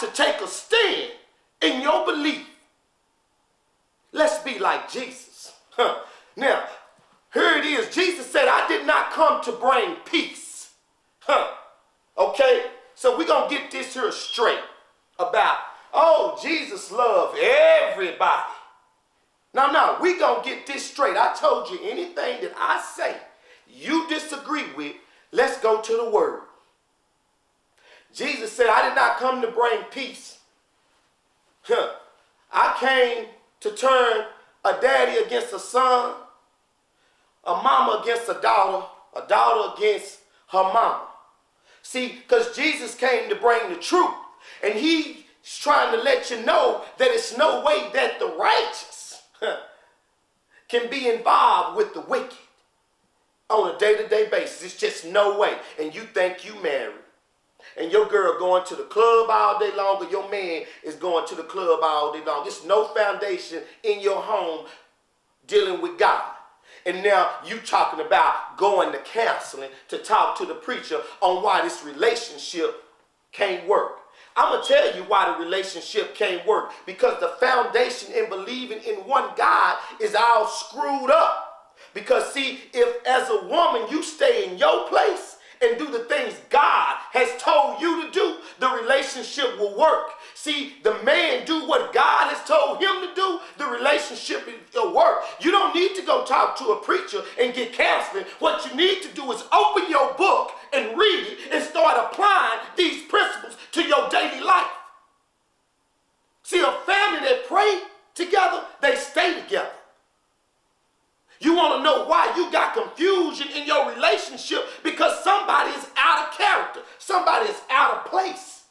to take a stand in your belief. Let's be like Jesus. Now, here it is. Jesus said, I did not come to bring peace. Okay? So we're going to get this here straight about, oh, Jesus loved everybody. No, we're going to get this straight. I told you anything that I say you disagree with, let's go to the word. Jesus said, I did not come to bring peace. I came to turn a daddy against a son, a mama against a daughter against her mama. See, because Jesus came to bring the truth. And he's trying to let you know that it's no way that the righteous can be involved with the wicked on a day-to-day basis. It's just no way. And you think you married. And your girl going to the club all day long, or your man is going to the club all day long. There's no foundation in your home dealing with God. And now you talking about going to counseling to talk to the preacher on why this relationship can't work. I'm going to tell you why the relationship can't work. Because the foundation in believing in one God is all screwed up. Because see, if as a woman you stay in your place and do the things God has told you to do, the relationship will work. See, the man do what God has told him to do, the relationship will work. You don't need to go talk to a preacher and get counseling. What you need to do is open your book and read it and start applying these principles to your daily life. See, a family that pray together, they stay together. You want to know why you got confusion in your relationship? Because somebody is out of character. Somebody is out of place.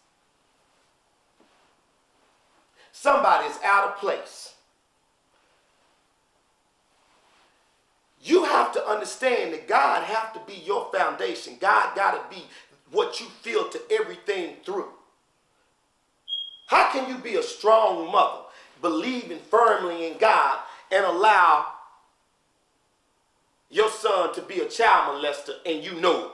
Somebody is out of place. You have to understand that God have to be your foundation. God got to be what you filter everything through. How can you be a strong mother, believing firmly in God, and allow your son to be a child molester and you know it?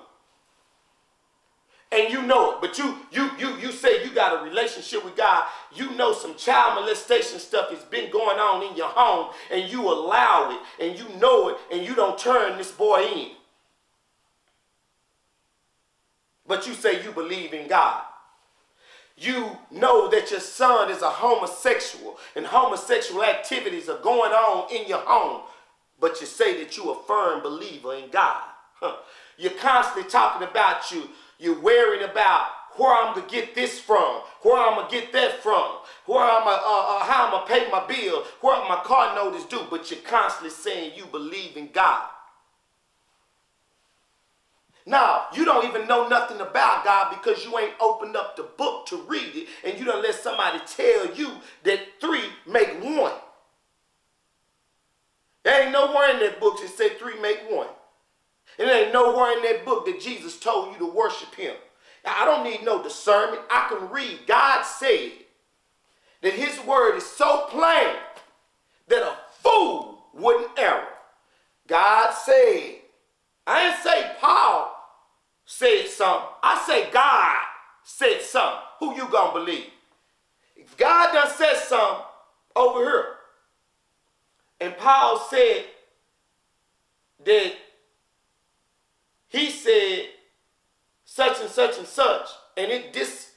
And you know it, but you say you got a relationship with God. You know some child molestation stuff has been going on in your home, and you allow it, and you know it, and you don't turn this boy in. But you say you believe in God. You know that your son is a homosexual, and homosexual activities are going on in your home, but you say that you're a firm believer in God. You're constantly talking about you're worrying about where I'm going to get this from, where I'm going to get that from, how I'm going to pay my bill, where my car note is due, but you're constantly saying you believe in God. Now, you don't even know nothing about God because you ain't opened up the book to read it, and you don't let somebody tell you that 3 make 1. There ain't nowhere in that book that said 3 make 1. And there ain't nowhere in that book that Jesus told you to worship him. Now, I don't need no discernment. I can read. God said that his word is so plain that a fool wouldn't err. God said, I didn't say Paul said something. I say God said something. Who you gonna believe? If God done said something over here, and Paul said that he said such and such and such, and it disagree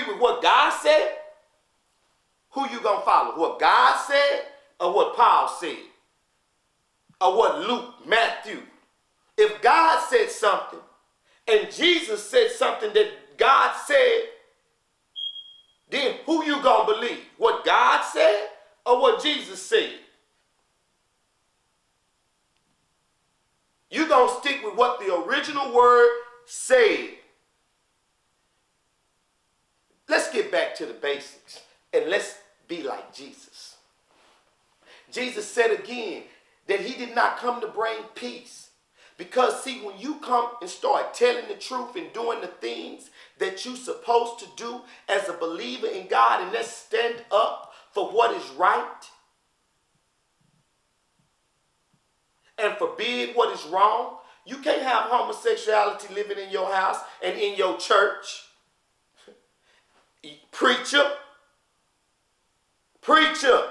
with what God said, who you gonna follow? What God said or what Paul said? Or what Luke, Matthew? If God said something and Jesus said something that God said, then who you gonna believe? What God said or what Jesus said? You're going to stick with what the original word said. Let's get back to the basics and let's be like Jesus. Jesus said again that he did not come to bring peace. Because see, when you come and start telling the truth and doing the things that you're supposed to do as a believer in God, and let's stand up for what is right and forbid what is wrong. You can't have homosexuality living in your house and in your church. Preacher, preacher,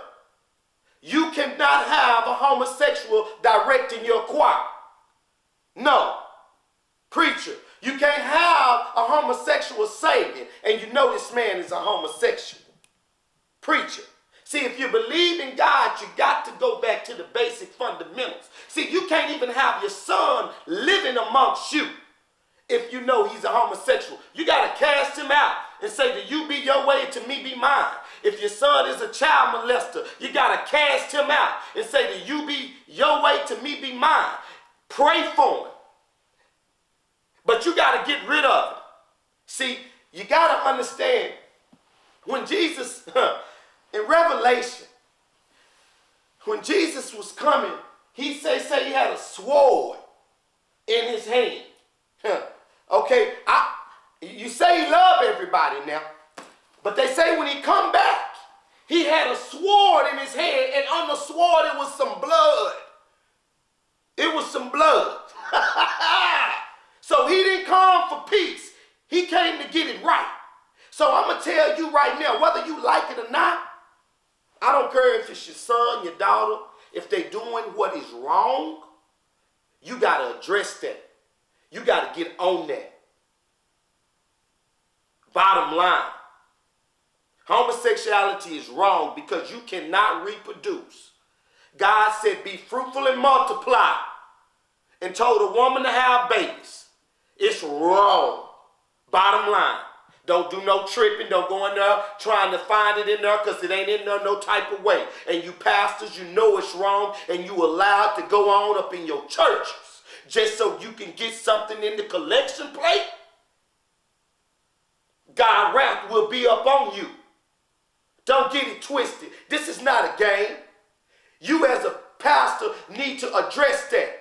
you cannot have a homosexual directing your choir. No. Preacher, you can't have a homosexual singing and you know this man is a homosexual. Preacher, see, if you believe in God, you got to go back to the basic fundamentals. See, you can't even have your son living amongst you if you know he's a homosexual. You got to cast him out and say that you be your way, to me be mine. If your son is a child molester, you got to cast him out and say that you be your way, to me be mine. Pray for him. But you got to get rid of it. See, you got to understand, when Jesus, in Revelation, when Jesus was coming, he say he had a sword in his hand. Okay, you say he loved everybody now, but they say when he come back, he had a sword in his hand, and on the sword it was some blood. It was some blood. So he didn't come for peace. He came to get it right. So I'm going to tell you right now, whether you like it or not, I don't care if it's your son, your daughter, if they're doing what is wrong, you got to address that. You got to get on that. Bottom line, homosexuality is wrong because you cannot reproduce. God said, be fruitful and multiply, and told a woman to have babies. It's wrong. Bottom line. Don't do no tripping. Don't go in there trying to find it in there because it ain't in there no type of way. And you pastors, you know it's wrong, and you allowed to go on up in your churches just so you can get something in the collection plate. God's wrath will be up on you. Don't get it twisted. This is not a game. You as a pastor need to address that.